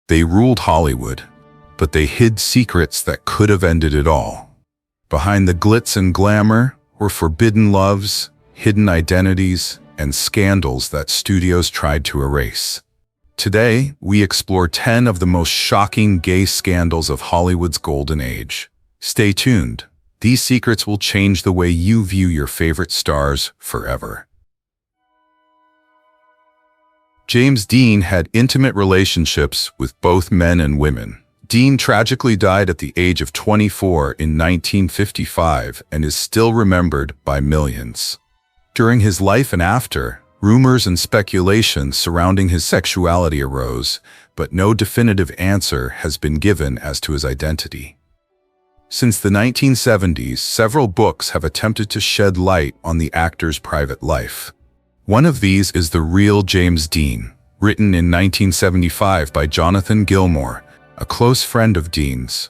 They ruled Hollywood, but they hid secrets that could have ended it all. Behind the glitz and glamour were forbidden loves, hidden identities, and scandals that studios tried to erase. Today, we explore 10 of the most shocking gay scandals of Hollywood's golden age. Stay tuned. These secrets will change the way you view your favorite stars forever. James Dean had intimate relationships with both men and women. Dean tragically died at the age of 24 in 1955 and is still remembered by millions. During his life and after, rumors and speculation surrounding his sexuality arose, but no definitive answer has been given as to his identity. Since the 1970s, several books have attempted to shed light on the actor's private life. One of these is The Real James Dean, written in 1975 by Jonathan Gilmour, a close friend of Dean's.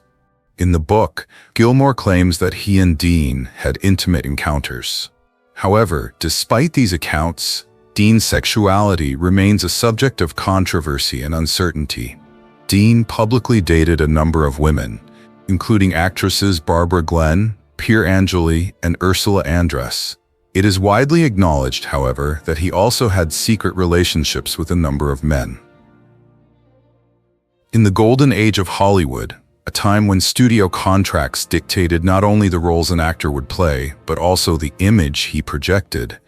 In the book, Gilmour claims that he and Dean had intimate encounters. However, despite these accounts, Dean's sexuality remains a subject of controversy and uncertainty. Dean publicly dated a number of women, including actresses Barbara Glenn, Pier Angeli, and Ursula Andress. It is widely acknowledged, however, that he also had secret relationships with a number of men. In the golden age of Hollywood, a time when studio contracts dictated not only the roles an actor would play, but also the image he projected,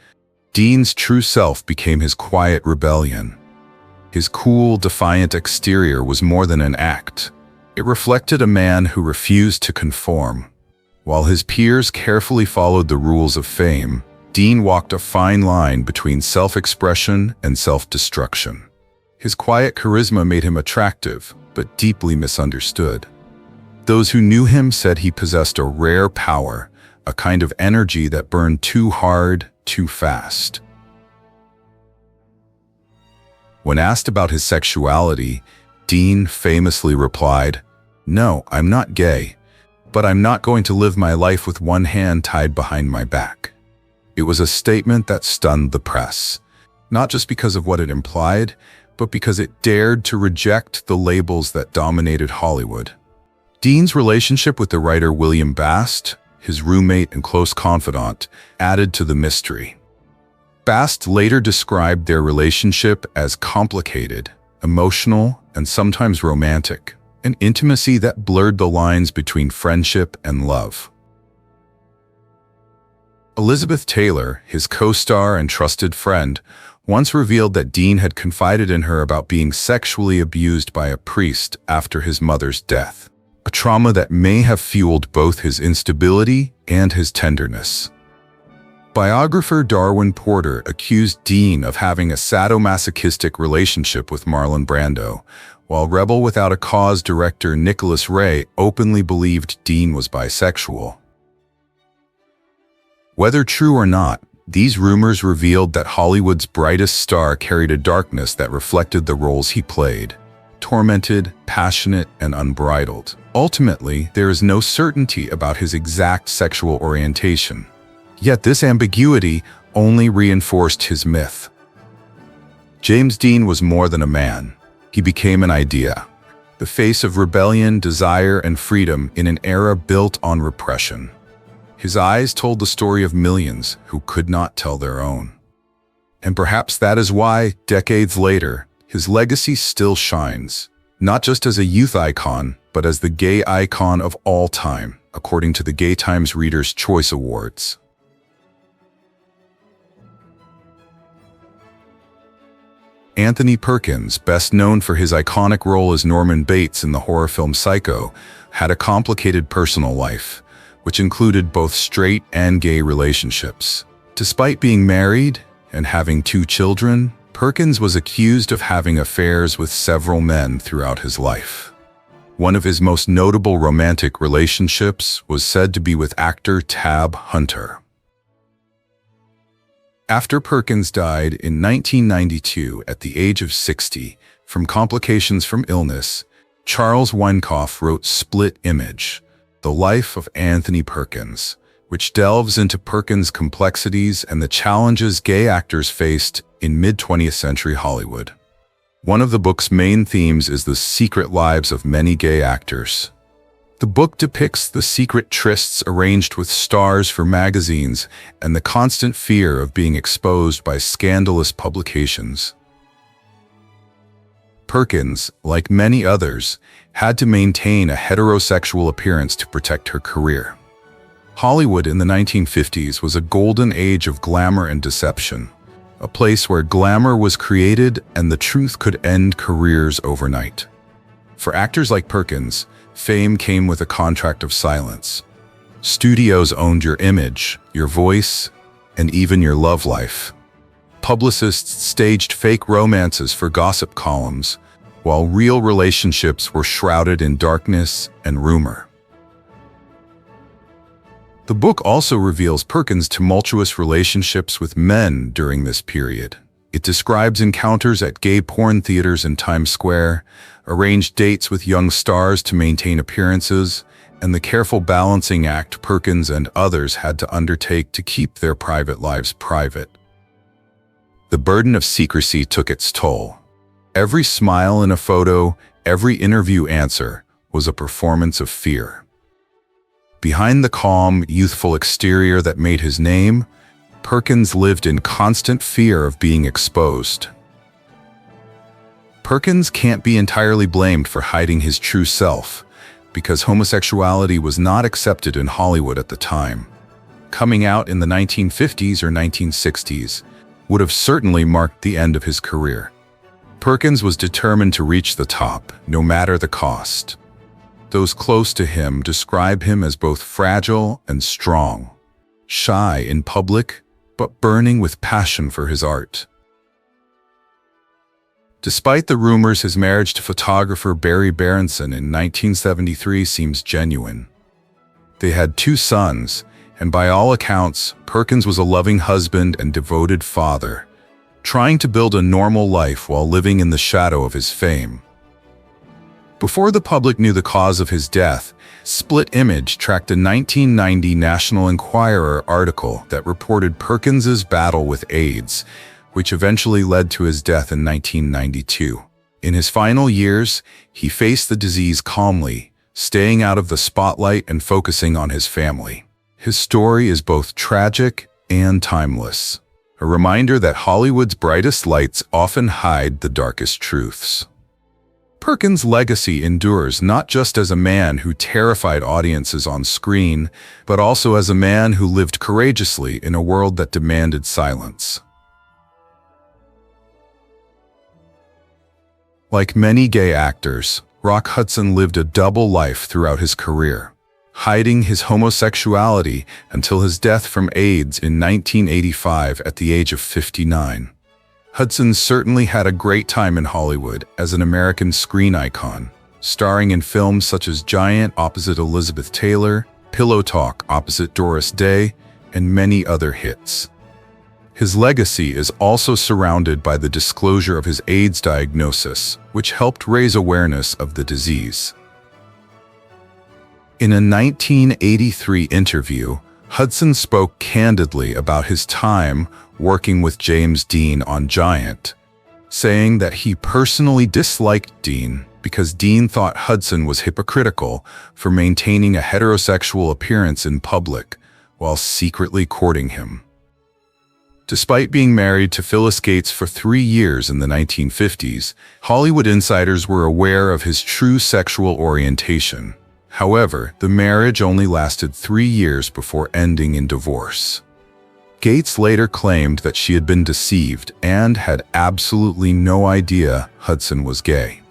Dean's true self became his quiet rebellion. His cool, defiant exterior was more than an act. It reflected a man who refused to conform. While his peers carefully followed the rules of fame, Dean walked a fine line between self-expression and self-destruction. His quiet charisma made him attractive, but deeply misunderstood. Those who knew him said he possessed a rare power, a kind of energy that burned too hard, too fast. When asked about his sexuality, Dean famously replied, "No, I'm not gay, but I'm not going to live my life with one hand tied behind my back." It was a statement that stunned the press, not just because of what it implied, but because it dared to reject the labels that dominated Hollywood. Dean's relationship with the writer William Bast, his roommate and close confidant, added to the mystery. Bast later described their relationship as complicated, emotional, and sometimes romantic, an intimacy that blurred the lines between friendship and love. Elizabeth Taylor, his co-star and trusted friend, once revealed that Dean had confided in her about being sexually abused by a priest after his mother's death, a trauma that may have fueled both his instability and his tenderness. Biographer Darwin Porter accused Dean of having a sadomasochistic relationship with Marlon Brando, while Rebel Without a Cause director Nicholas Ray openly believed Dean was bisexual. Whether true or not, these rumors revealed that Hollywood's brightest star carried a darkness that reflected the roles he played: tormented, passionate, and unbridled. Ultimately, there is no certainty about his exact sexual orientation. Yet this ambiguity only reinforced his myth. James Dean was more than a man. He became an idea, the face of rebellion, desire, and freedom in an era built on repression. His eyes told the story of millions who could not tell their own. And perhaps that is why, decades later, his legacy still shines, not just as a youth icon, but as the gay icon of all time, according to the Gay Times Reader's Choice Awards. Anthony Perkins, best known for his iconic role as Norman Bates in the horror film Psycho, had a complicated personal life, which included both straight and gay relationships. Despite being married and having 2 children, Perkins was accused of having affairs with several men throughout his life. One of his most notable romantic relationships was said to be with actor Tab Hunter. After Perkins died in 1992 at the age of 60 from complications from illness, Charles Weinkauf wrote Split Image, The Life of Anthony Perkins, which delves into Perkins' complexities and the challenges gay actors faced in mid-20th century Hollywood. One of the book's main themes is the secret lives of many gay actors. The book depicts the secret trysts arranged with stars for magazines and the constant fear of being exposed by scandalous publications. Perkins, like many others, had to maintain a heterosexual appearance to protect her career. Hollywood in the 1950s was a golden age of glamour and deception, a place where glamour was created and the truth could end careers overnight. For actors like Perkins, fame came with a contract of silence. Studios owned your image, your voice, and even your love life. Publicists staged fake romances for gossip columns, while real relationships were shrouded in darkness and rumor. The book also reveals Perkins' tumultuous relationships with men during this period. It describes encounters at gay porn theaters in Times Square, arranged dates with young stars to maintain appearances, and the careful balancing act Perkins and others had to undertake to keep their private lives private. The burden of secrecy took its toll. Every smile in a photo, every interview answer, was a performance of fear. Behind the calm, youthful exterior that made his name, Perkins lived in constant fear of being exposed. Perkins can't be entirely blamed for hiding his true self, because homosexuality was not accepted in Hollywood at the time. Coming out in the 1950s or 1960s would have certainly marked the end of his career. Perkins was determined to reach the top, no matter the cost. Those close to him describe him as both fragile and strong, shy in public, but burning with passion for his art. Despite the rumors, his marriage to photographer Barry Berenson in 1973 seems genuine. They had 2 sons, and by all accounts, Perkins was a loving husband and devoted father, trying to build a normal life while living in the shadow of his fame. Before the public knew the cause of his death, Split Image tracked a 1990 National Enquirer article that reported Perkins's battle with AIDS, which eventually led to his death in 1992. In his final years, he faced the disease calmly, staying out of the spotlight and focusing on his family. His story is both tragic and timeless, a reminder that Hollywood's brightest lights often hide the darkest truths. Perkins' legacy endures not just as a man who terrified audiences on screen, but also as a man who lived courageously in a world that demanded silence. Like many gay actors, Rock Hudson lived a double life throughout his career, hiding his homosexuality until his death from AIDS in 1985 at the age of 59. Hudson certainly had a great time in Hollywood as an American screen icon, starring in films such as Giant opposite Elizabeth Taylor, Pillow Talk opposite Doris Day, and many other hits. His legacy is also surrounded by the disclosure of his AIDS diagnosis, which helped raise awareness of the disease. In a 1983 interview, Hudson spoke candidly about his time working with James Dean on Giant, saying that he personally disliked Dean because Dean thought Hudson was hypocritical for maintaining a heterosexual appearance in public while secretly courting him. Despite being married to Phyllis Gates for 3 years in the 1950s, Hollywood insiders were aware of his true sexual orientation. However, the marriage only lasted 3 years before ending in divorce. Gates later claimed that she had been deceived and had absolutely no idea Hudson was gay.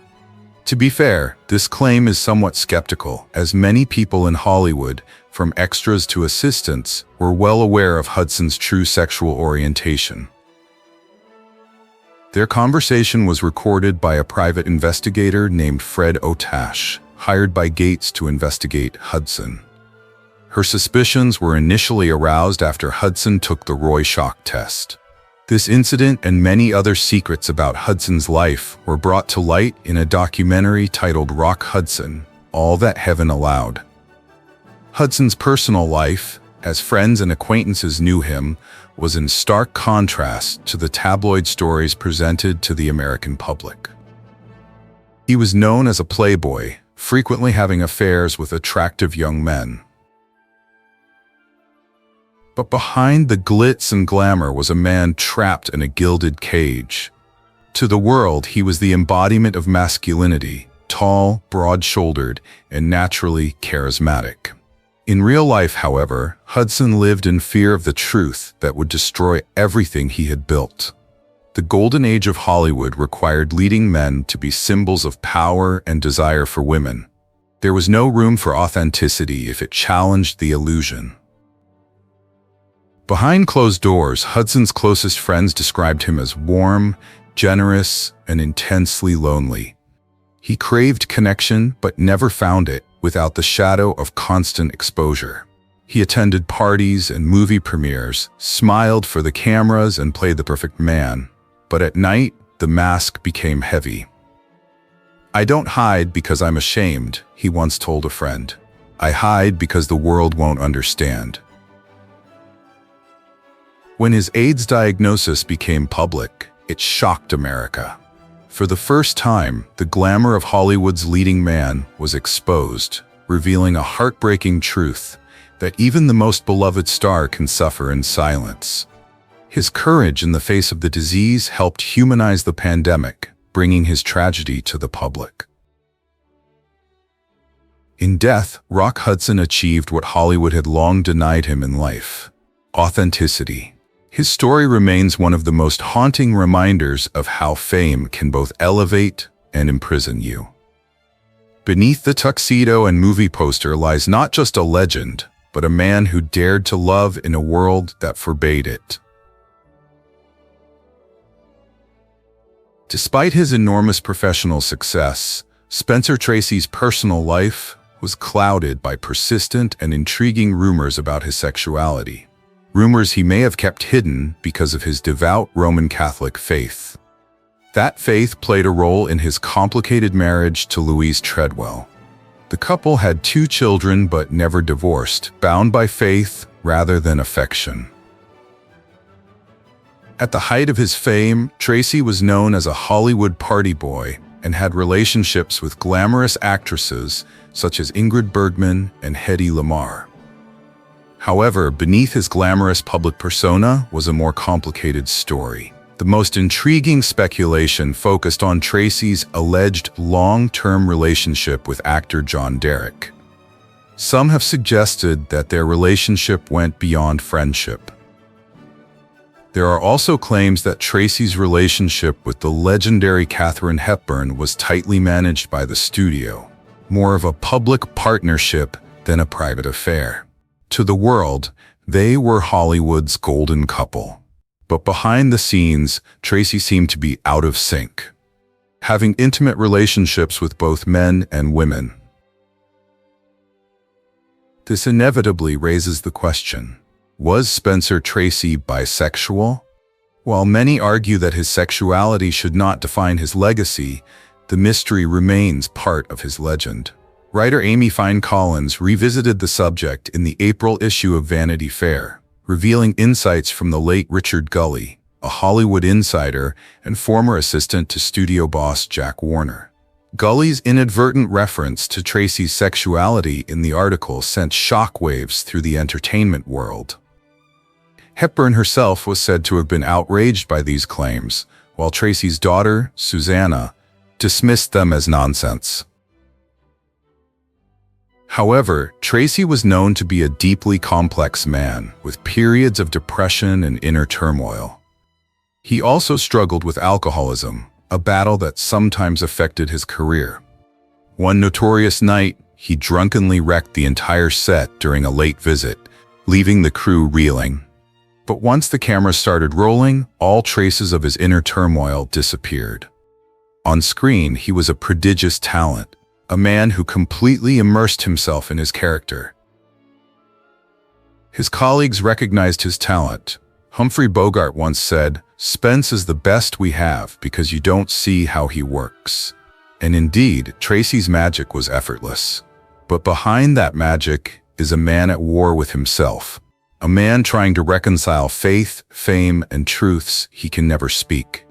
To be fair, this claim is somewhat skeptical, as many people in Hollywood, from extras to assistants, were well aware of Hudson's true sexual orientation. Their conversation was recorded by a private investigator named Fred Otash, hired by Gates to investigate Hudson. Her suspicions were initially aroused after Hudson took the Rorschach test. This incident and many other secrets about Hudson's life were brought to light in a documentary titled Rock Hudson, All That Heaven Allowed. Hudson's personal life, as friends and acquaintances knew him, was in stark contrast to the tabloid stories presented to the American public. He was known as a playboy, frequently having affairs with attractive young men. But behind the glitz and glamour was a man trapped in a gilded cage. To the world, he was the embodiment of masculinity, tall, broad-shouldered, and naturally charismatic. In real life, however, Hudson lived in fear of the truth that would destroy everything he had built. The golden age of Hollywood required leading men to be symbols of power and desire for women. There was no room for authenticity if it challenged the illusion. Behind closed doors, Hudson's closest friends described him as warm, generous, and intensely lonely. He craved connection but never found it without the shadow of constant exposure. He attended parties and movie premieres, smiled for the cameras, and played the perfect man. But at night, the mask became heavy. "I don't hide because I'm ashamed," he once told a friend. "I hide because the world won't understand." When his AIDS diagnosis became public, it shocked America. For the first time, the glamour of Hollywood's leading man was exposed, revealing a heartbreaking truth that even the most beloved star can suffer in silence. His courage in the face of the disease helped humanize the pandemic, bringing his tragedy to the public. In death, Rock Hudson achieved what Hollywood had long denied him in life: authenticity. His story remains one of the most haunting reminders of how fame can both elevate and imprison you. Beneath the tuxedo and movie poster lies not just a legend, but a man who dared to love in a world that forbade it. Despite his enormous professional success, Spencer Tracy's personal life was clouded by persistent and intriguing rumors about his sexuality. Rumors he may have kept hidden because of his devout Roman Catholic faith. That faith played a role in his complicated marriage to Louise Treadwell. The couple had 2 children but never divorced, bound by faith rather than affection. At the height of his fame, Tracy was known as a Hollywood party boy and had relationships with glamorous actresses such as Ingrid Bergman and Hedy Lamarr. However, beneath his glamorous public persona was a more complicated story. The most intriguing speculation focused on Tracy's alleged long-term relationship with actor John Derek. Some have suggested that their relationship went beyond friendship. There are also claims that Tracy's relationship with the legendary Katharine Hepburn was tightly managed by the studio, more of a public partnership than a private affair. To the world, they were Hollywood's golden couple. But behind the scenes, Tracy seemed to be out of sync, having intimate relationships with both men and women. This inevitably raises the question: was Spencer Tracy bisexual? While many argue that his sexuality should not define his legacy, the mystery remains part of his legend. Writer Amy Fine Collins revisited the subject in the April issue of Vanity Fair, revealing insights from the late Richard Gully, a Hollywood insider and former assistant to studio boss Jack Warner. Gully's inadvertent reference to Tracy's sexuality in the article sent shockwaves through the entertainment world. Hepburn herself was said to have been outraged by these claims, while Tracy's daughter, Susanna, dismissed them as nonsense. However, Tracy was known to be a deeply complex man, with periods of depression and inner turmoil. He also struggled with alcoholism, a battle that sometimes affected his career. One notorious night, he drunkenly wrecked the entire set during a late visit, leaving the crew reeling. But once the cameras started rolling, all traces of his inner turmoil disappeared. On screen, he was a prodigious talent, a man who completely immersed himself in his character. His colleagues recognized his talent. Humphrey Bogart once said, "Spence is the best we have because you don't see how he works." And indeed, Tracy's magic was effortless. But behind that magic is a man at war with himself, a man trying to reconcile faith, fame, and truths he can never speak.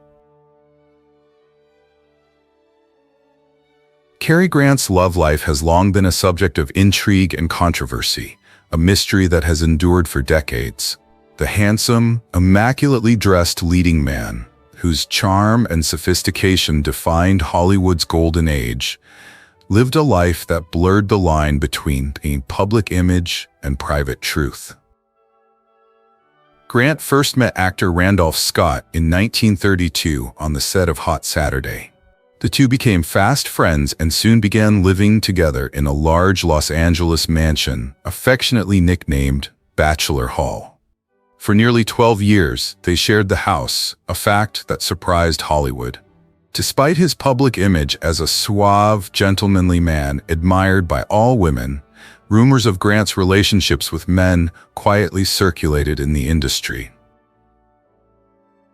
Cary Grant's love life has long been a subject of intrigue and controversy, a mystery that has endured for decades. The handsome, immaculately dressed leading man, whose charm and sophistication defined Hollywood's golden age, lived a life that blurred the line between a public image and private truth. Grant first met actor Randolph Scott in 1932 on the set of Hot Saturday. The two became fast friends and soon began living together in a large Los Angeles mansion, affectionately nicknamed Bachelor Hall. For nearly 12 years, they shared the house, a fact that surprised Hollywood. Despite his public image as a suave, gentlemanly man admired by all women, rumors of Grant's relationships with men quietly circulated in the industry.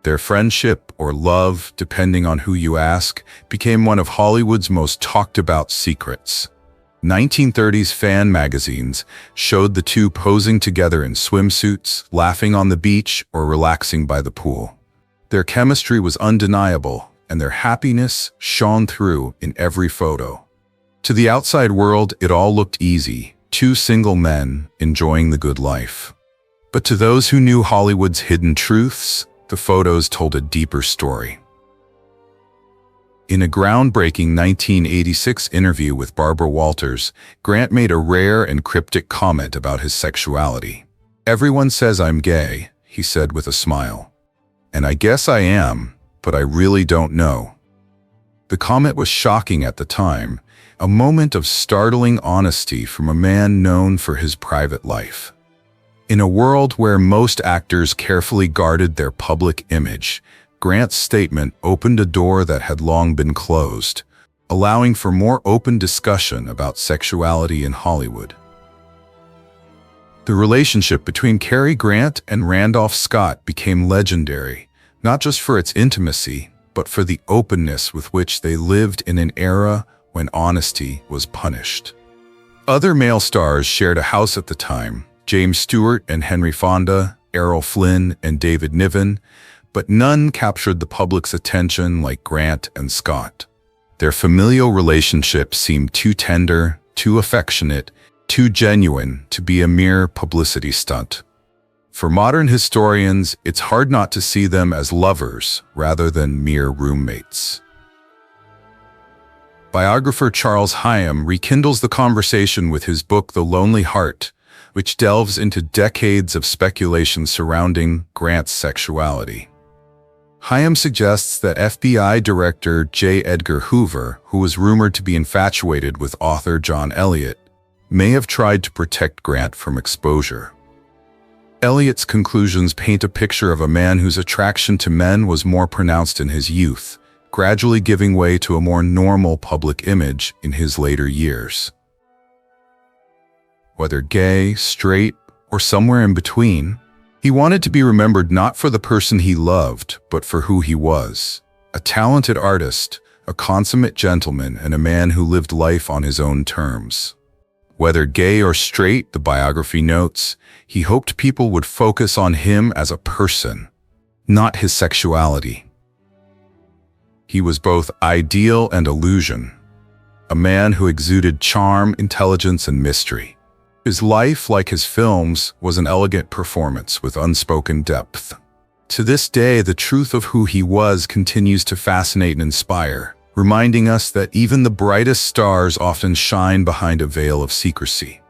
Their friendship, or love, depending on who you ask, became one of Hollywood's most talked-about secrets. 1930s fan magazines showed the two posing together in swimsuits, laughing on the beach, or relaxing by the pool. Their chemistry was undeniable, and their happiness shone through in every photo. To the outside world, it all looked easy, two single men enjoying the good life. But to those who knew Hollywood's hidden truths, the photos told a deeper story. In a groundbreaking 1986 interview with Barbara Walters, Grant made a rare and cryptic comment about his sexuality. "Everyone says I'm gay," he said with a smile. "And I guess I am, but I really don't know." The comment was shocking at the time, a moment of startling honesty from a man known for his private life. In a world where most actors carefully guarded their public image, Grant's statement opened a door that had long been closed, allowing for more open discussion about sexuality in Hollywood. The relationship between Cary Grant and Randolph Scott became legendary, not just for its intimacy, but for the openness with which they lived in an era when honesty was punished. Other male stars shared a house at the time: James Stewart and Henry Fonda, Errol Flynn and David Niven, but none captured the public's attention like Grant and Scott. Their familial relationship seemed too tender, too affectionate, too genuine to be a mere publicity stunt. For modern historians, it's hard not to see them as lovers rather than mere roommates. Biographer Charles Hyam rekindles the conversation with his book The Lonely Heart, which delves into decades of speculation surrounding Grant's sexuality. Hyam suggests that FBI Director J. Edgar Hoover, who was rumored to be infatuated with author John Eliot, may have tried to protect Grant from exposure. Eliot's conclusions paint a picture of a man whose attraction to men was more pronounced in his youth, gradually giving way to a more normal public image in his later years. Whether gay, straight, or somewhere in between, he wanted to be remembered not for the person he loved, but for who he was: a talented artist, a consummate gentleman, and a man who lived life on his own terms. Whether gay or straight, the biography notes, he hoped people would focus on him as a person, not his sexuality. He was both ideal and illusion, a man who exuded charm, intelligence, and mystery. His life, like his films, was an elegant performance with unspoken depth. To this day, the truth of who he was continues to fascinate and inspire, reminding us that even the brightest stars often shine behind a veil of secrecy.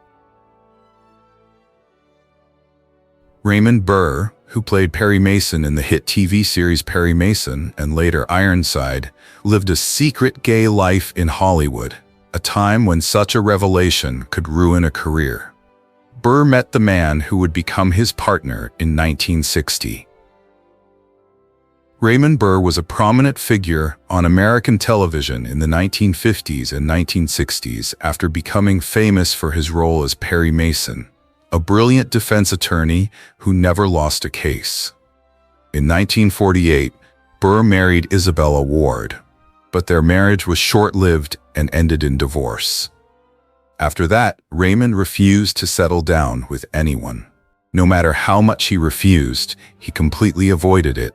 Raymond Burr, who played Perry Mason in the hit TV series Perry Mason and later Ironside, lived a secret gay life in Hollywood, a time when such a revelation could ruin a career. Burr met the man who would become his partner in 1960. Raymond Burr was a prominent figure on American television in the 1950s and 1960s after becoming famous for his role as Perry Mason, a brilliant defense attorney who never lost a case. In 1948, Burr married Isabella Ward, but their marriage was short-lived and ended in divorce. After that, Raymond refused to settle down with anyone. No matter how much he refused, he completely avoided it.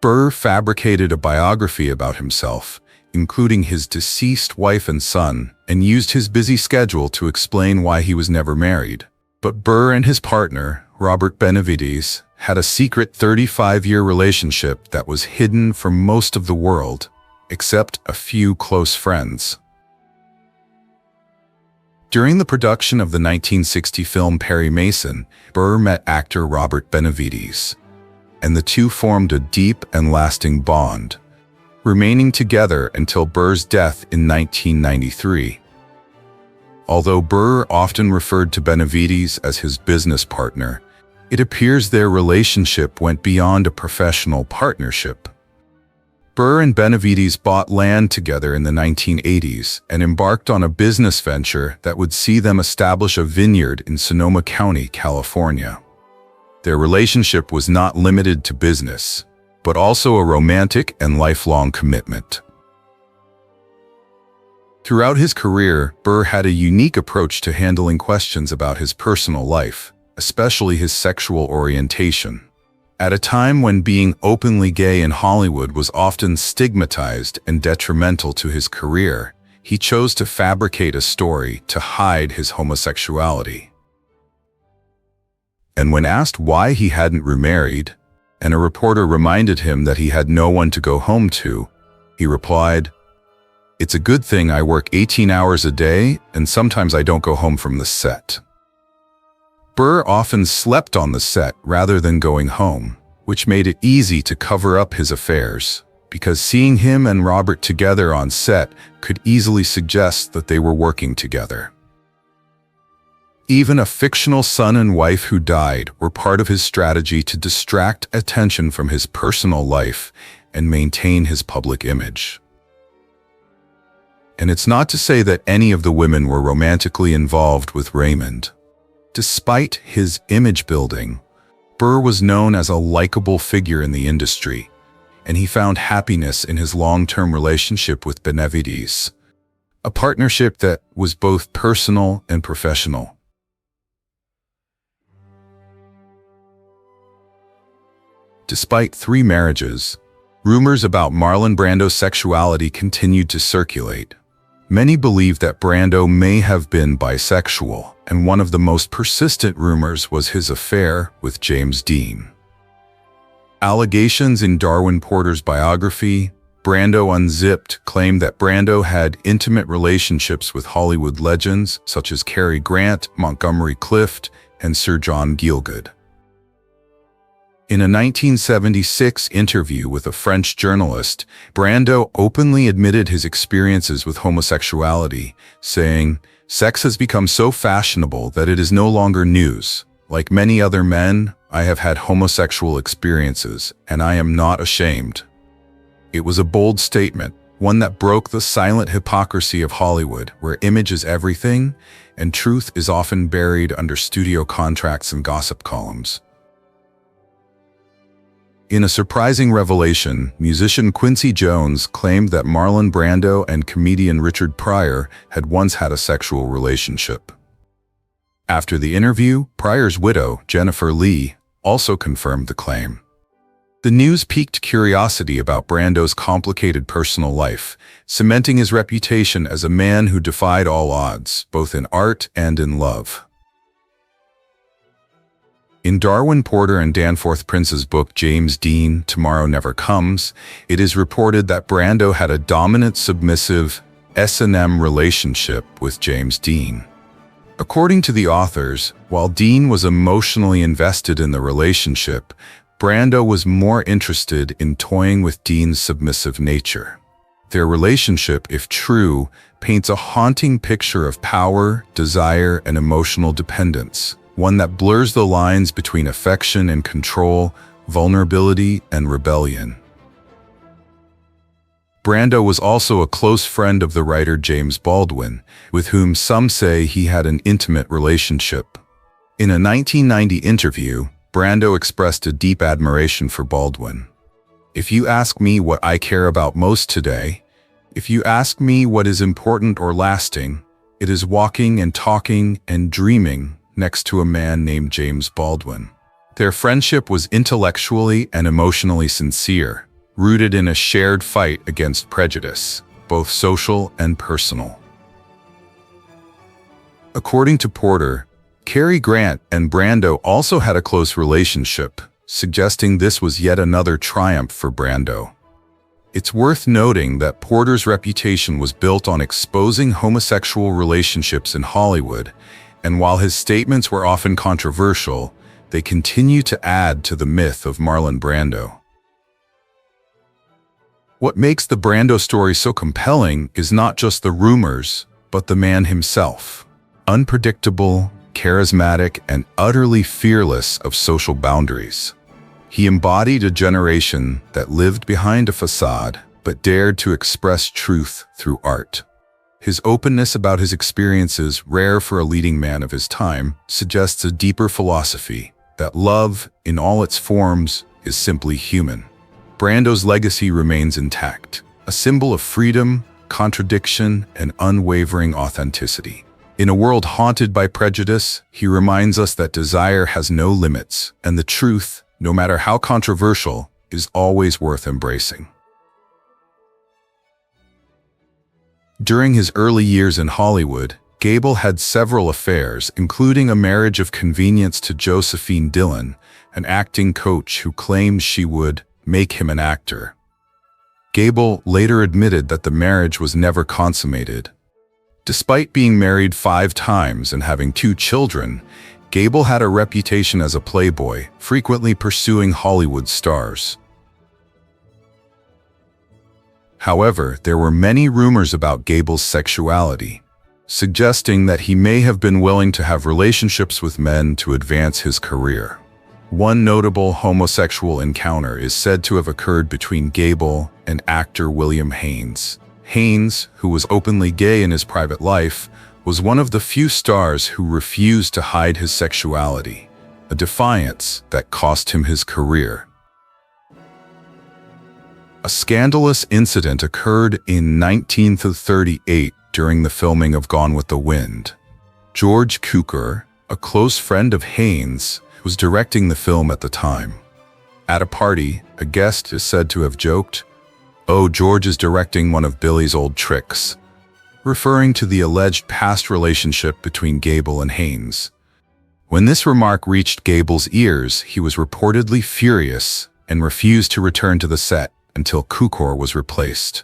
Burr fabricated a biography about himself, including his deceased wife and son, and used his busy schedule to explain why he was never married. But Burr and his partner, Robert Benavides, had a secret 35-year relationship that was hidden from most of the world, except a few close friends. During the production of the 1960 film Perry Mason, Burr met actor Robert Benavides, and the two formed a deep and lasting bond, remaining together until Burr's death in 1993. Although Burr often referred to Benavides as his business partner, it appears their relationship went beyond a professional partnership. Burr and Benavides bought land together in the 1980s and embarked on a business venture that would see them establish a vineyard in Sonoma County, California. Their relationship was not limited to business, but also a romantic and lifelong commitment. Throughout his career, Burr had a unique approach to handling questions about his personal life, especially his sexual orientation. At a time when being openly gay in Hollywood was often stigmatized and detrimental to his career, he chose to fabricate a story to hide his homosexuality. And when asked why he hadn't remarried, and a reporter reminded him that he had no one to go home to, he replied, "It's a good thing I work 18 hours a day and sometimes I don't go home from the set." Burr often slept on the set rather than going home, which made it easy to cover up his affairs, because seeing him and Robert together on set could easily suggest that they were working together. Even a fictional son and wife who died were part of his strategy to distract attention from his personal life and maintain his public image. And it's not to say that any of the women were romantically involved with Raymond. Despite his image building, Burr was known as a likable figure in the industry, and he found happiness in his long-term relationship with Benavides, a partnership that was both personal and professional. Despite 3 marriages, rumors about Marlon Brando's sexuality continued to circulate. Many believe that Brando may have been bisexual, and one of the most persistent rumors was his affair with James Dean. Allegations in Darwin Porter's biography, Brando Unzipped, claimed that Brando had intimate relationships with Hollywood legends such as Cary Grant, Montgomery Clift, and Sir John Gielgud. In a 1976 interview with a French journalist, Brando openly admitted his experiences with homosexuality, saying, "Sex has become so fashionable that it is no longer news. Like many other men, I have had homosexual experiences, and I am not ashamed." It was a bold statement, one that broke the silent hypocrisy of Hollywood, where image is everything, and truth is often buried under studio contracts and gossip columns. In a surprising revelation, musician Quincy Jones claimed that Marlon Brando and comedian Richard Pryor had once had a sexual relationship. After the interview, Pryor's widow, Jennifer Lee, also confirmed the claim. The news piqued curiosity about Brando's complicated personal life, cementing his reputation as a man who defied all odds, both in art and in love. In Darwin Porter and Danforth Prince's book James Dean, Tomorrow Never Comes, it is reported that Brando had a dominant, submissive S&M relationship with James Dean. According to the authors, while Dean was emotionally invested in the relationship, Brando was more interested in toying with Dean's submissive nature. Their relationship, if true, paints a haunting picture of power, desire, and emotional dependence, one that blurs the lines between affection and control, vulnerability and rebellion. Brando was also a close friend of the writer James Baldwin, with whom some say he had an intimate relationship. In a 1990 interview, Brando expressed a deep admiration for Baldwin. "If you ask me what I care about most today, if you ask me what is important or lasting, it is walking and talking and dreaming next to a man named James Baldwin." Their friendship was intellectually and emotionally sincere, rooted in a shared fight against prejudice. both social and personal. According to Porter, Cary Grant and Brando also had a close relationship, suggesting this was yet another triumph for Brando. It's worth noting that Porter's reputation was built on exposing homosexual relationships in Hollywood, and while his statements were often controversial, they continue to add to the myth of Marlon Brando. What makes the Brando story so compelling is not just the rumors, but the man himself. Unpredictable, charismatic, and utterly fearless of social boundaries. He embodied a generation that lived behind a facade, but dared to express truth through art. His openness about his experiences, rare for a leading man of his time, suggests a deeper philosophy, that love, in all its forms, is simply human. Brando's legacy remains intact, a symbol of freedom, contradiction, and unwavering authenticity. In a world haunted by prejudice, he reminds us that desire has no limits, and the truth, no matter how controversial, is always worth embracing. During his early years in Hollywood, Gable had several affairs, including a marriage of convenience to Josephine Dillon, an acting coach who claimed she would make him an actor. Gable later admitted that the marriage was never consummated. Despite being married 5 times and having 2 children, Gable had a reputation as a playboy, frequently pursuing Hollywood stars. However, there were many rumors about Gable's sexuality, suggesting that he may have been willing to have relationships with men to advance his career. One notable homosexual encounter is said to have occurred between Gable and actor William Haynes. Haynes, who was openly gay in his private life, was one of the few stars who refused to hide his sexuality, a defiance that cost him his career. A scandalous incident occurred in 1938 during the filming of Gone with the Wind. George Cukor, a close friend of Haynes, was directing the film at the time. At a party, a guest is said to have joked, "Oh, George is directing one of Billy's old tricks," referring to the alleged past relationship between Gable and Haynes. When this remark reached Gable's ears, he was reportedly furious and refused to return to the set until Cukor was replaced.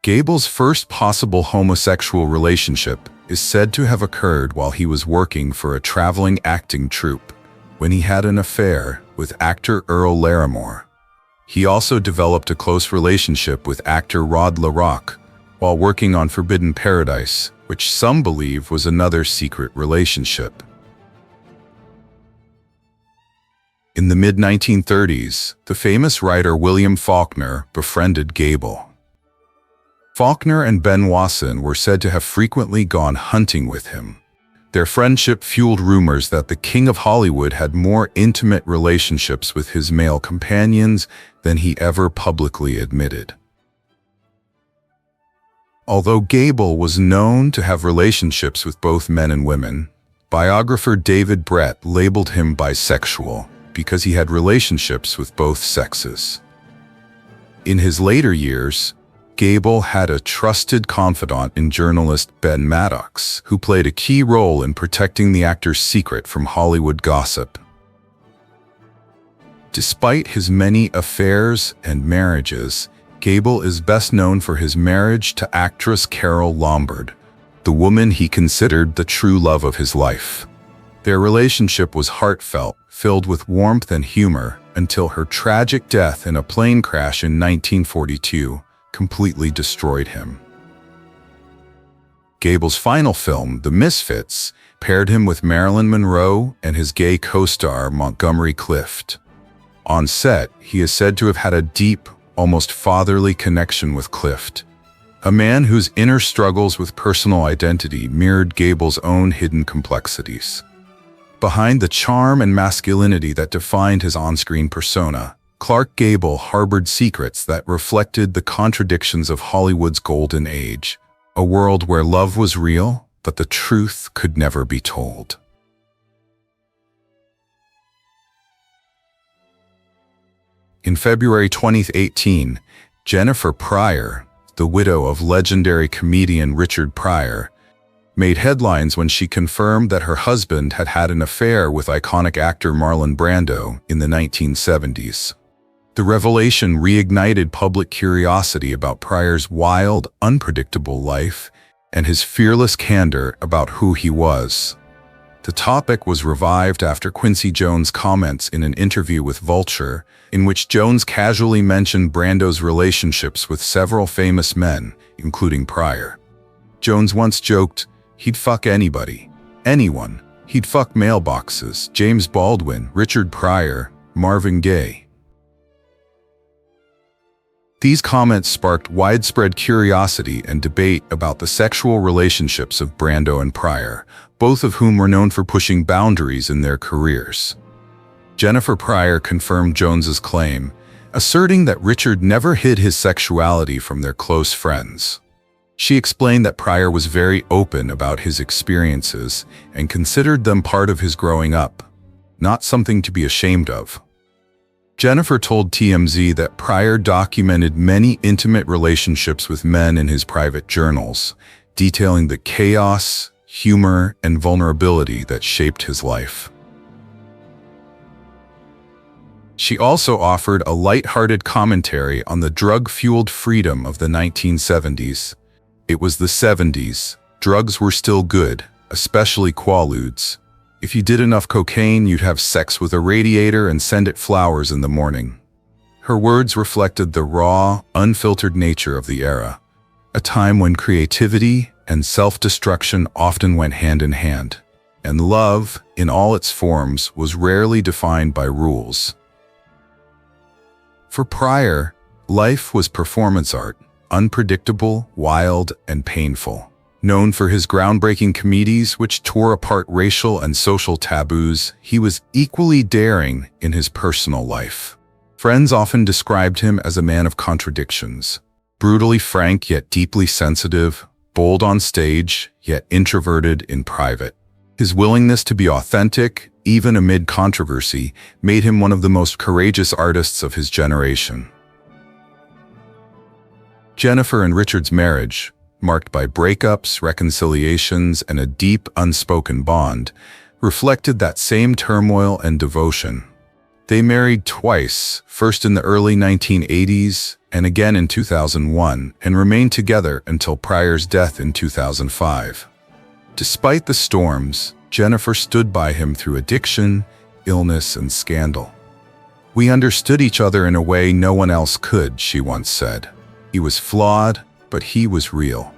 Gable's first possible homosexual relationship is said to have occurred while he was working for a traveling acting troupe, when he had an affair with actor Earl Larimore. He also developed a close relationship with actor Rod LaRock while working on Forbidden Paradise, which some believe was another secret relationship. In the mid-1930s, the famous writer William Faulkner befriended Gable. Faulkner and Ben Wasson were said to have frequently gone hunting with him. Their friendship fueled rumors that the King of Hollywood had more intimate relationships with his male companions than he ever publicly admitted. Although Gable was known to have relationships with both men and women, biographer David Brett labeled him bisexual because he had relationships with both sexes. In his later years, Gable had a trusted confidant in journalist Ben Maddox, who played a key role in protecting the actor's secret from Hollywood gossip. Despite his many affairs and marriages, Gable is best known for his marriage to actress Carole Lombard, the woman he considered the true love of his life. Their relationship was heartfelt, filled with warmth and humor, until her tragic death in a plane crash in 1942 completely destroyed him. Gable's final film, The Misfits, paired him with Marilyn Monroe and his gay co-star Montgomery Clift. On set, he is said to have had a deep, almost fatherly connection with Clift, a man whose inner struggles with personal identity mirrored Gable's own hidden complexities. Behind the charm and masculinity that defined his on-screen persona, Clark Gable harbored secrets that reflected the contradictions of Hollywood's golden age, a world where love was real, but the truth could never be told. In February 2018, Jennifer Pryor, the widow of legendary comedian Richard Pryor, made headlines when she confirmed that her husband had had an affair with iconic actor Marlon Brando in the 1970s. The revelation reignited public curiosity about Pryor's wild, unpredictable life and his fearless candor about who he was. The topic was revived after Quincy Jones' comments in an interview with Vulture, in which Jones casually mentioned Brando's relationships with several famous men, including Pryor. Jones once joked, "He'd fuck anybody. Anyone. He'd fuck mailboxes, James Baldwin, Richard Pryor, Marvin Gaye." These comments sparked widespread curiosity and debate about the sexual relationships of Brando and Pryor, both of whom were known for pushing boundaries in their careers. Jennifer Pryor confirmed Jones's claim, asserting that Richard never hid his sexuality from their close friends. She explained that Pryor was very open about his experiences and considered them part of his growing up, not something to be ashamed of. Jennifer told TMZ that Pryor documented many intimate relationships with men in his private journals, detailing the chaos, humor, and vulnerability that shaped his life. She also offered a light-hearted commentary on the drug-fueled freedom of the 1970s. It was the 70s. Drugs were still good, especially Quaaludes. If you did enough cocaine, you'd have sex with a radiator and send it flowers in the morning. Her words reflected the raw, unfiltered nature of the era, a time when creativity and self-destruction often went hand in hand, and love, in all its forms, was rarely defined by rules. For Pryor, life was performance art, unpredictable, wild, and painful. Known for his groundbreaking comedies which tore apart racial and social taboos, he was equally daring in his personal life. Friends often described him as a man of contradictions, brutally frank yet deeply sensitive, bold on stage yet introverted in private. His willingness to be authentic, even amid controversy, made him one of the most courageous artists of his generation. Jennifer and Richard's marriage, marked by breakups, reconciliations, and a deep, unspoken bond, reflected that same turmoil and devotion. They married twice, first in the early 1980s and again in 2001, and remained together until Pryor's death in 2005. Despite the storms, Jennifer stood by him through addiction, illness, and scandal. "We understood each other in a way no one else could," she once said. "He was flawed, but he was real."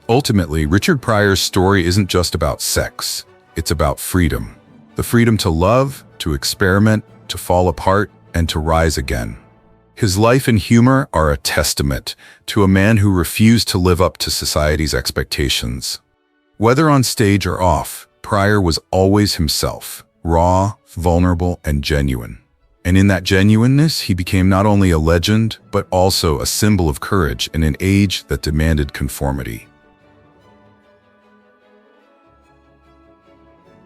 Ultimately, Richard Pryor's story isn't just about sex. It's about freedom. The freedom to love, to experiment, to fall apart, and to rise again. His life and humor are a testament to a man who refused to live up to society's expectations. Whether on stage or off, Pryor was always himself, raw, vulnerable, and genuine. And in that genuineness, he became not only a legend, but also a symbol of courage in an age that demanded conformity.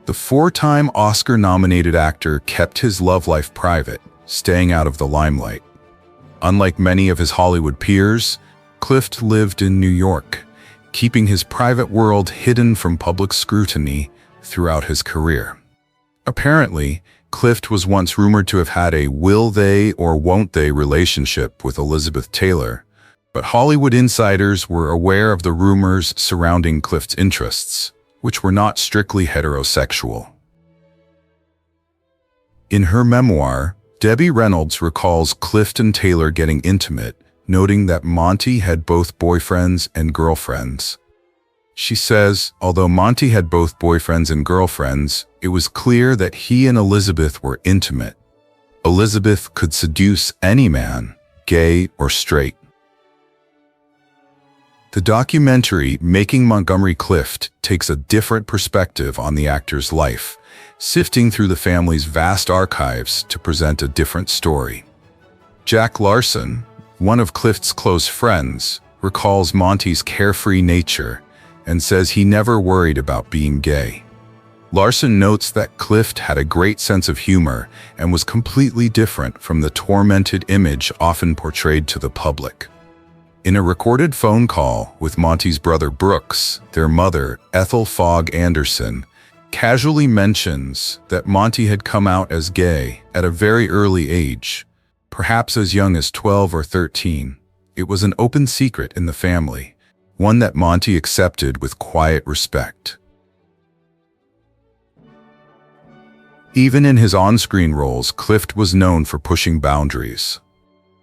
The four-time Oscar-nominated actor kept his love life private, staying out of the limelight. Unlike many of his Hollywood peers, Clift lived in New York, keeping his private world hidden from public scrutiny throughout his career. Apparently, Clift was once rumored to have had a will they or won't they relationship with Elizabeth Taylor, but Hollywood insiders were aware of the rumors surrounding Clift's interests, which were not strictly heterosexual. In her memoir, Debbie Reynolds recalls Clift and Taylor getting intimate, noting that Monty had both boyfriends and girlfriends. She says, although Monty had both boyfriends and girlfriends, it was clear that he and Elizabeth were intimate. Elizabeth could seduce any man, gay or straight. The documentary Making Montgomery Clift takes a different perspective on the actor's life, sifting through the family's vast archives to present a different story. Jack Larson, one of Clift's close friends, recalls Monty's carefree nature and says he never worried about being gay. Larson notes that Clift had a great sense of humor and was completely different from the tormented image often portrayed to the public. In a recorded phone call with Monty's brother Brooks, their mother, Ethel Fogg Anderson, casually mentions that Monty had come out as gay at a very early age, perhaps as young as 12 or 13. It was an open secret in the family, one that Monty accepted with quiet respect. Even in his on-screen roles, Clift was known for pushing boundaries.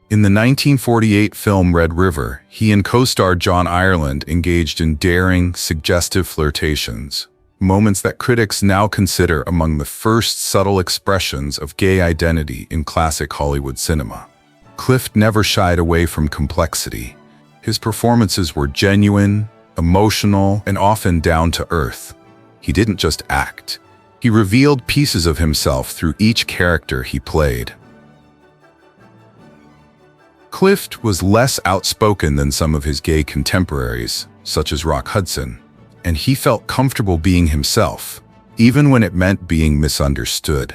In the 1948 film Red River, he and co-star John Ireland engaged in daring, suggestive flirtations, moments that critics now consider among the first subtle expressions of gay identity in classic Hollywood cinema. Clift never shied away from complexity. His performances were genuine, emotional, and often down to earth. He didn't just act. He revealed pieces of himself through each character he played. Clift was less outspoken than some of his gay contemporaries, such as Rock Hudson, and he felt comfortable being himself, even when it meant being misunderstood.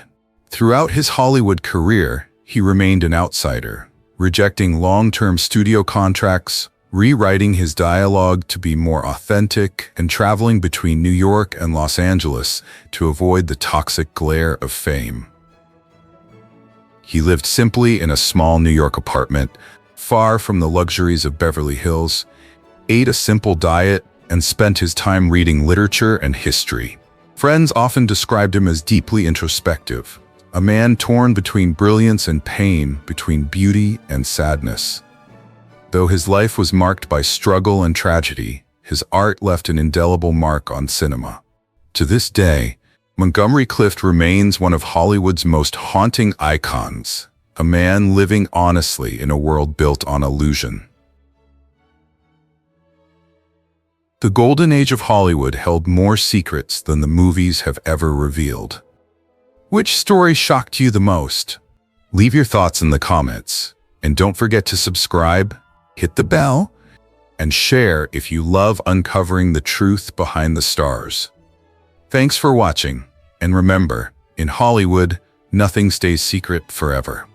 Throughout his Hollywood career, he remained an outsider, rejecting long-term studio contracts, rewriting his dialogue to be more authentic, and traveling between New York and Los Angeles to avoid the toxic glare of fame. He lived simply in a small New York apartment, far from the luxuries of Beverly Hills, ate a simple diet, and spent his time reading literature and history. Friends often described him as deeply introspective, a man torn between brilliance and pain, between beauty and sadness. Though his life was marked by struggle and tragedy, his art left an indelible mark on cinema. To this day, Montgomery Clift remains one of Hollywood's most haunting icons, a man living honestly in a world built on illusion. The golden age of Hollywood held more secrets than the movies have ever revealed. Which story shocked you the most? Leave your thoughts in the comments, and don't forget to subscribe, hit the bell, and share if you love uncovering the truth behind the stars. Thanks for watching, and remember, in Hollywood, nothing stays secret forever.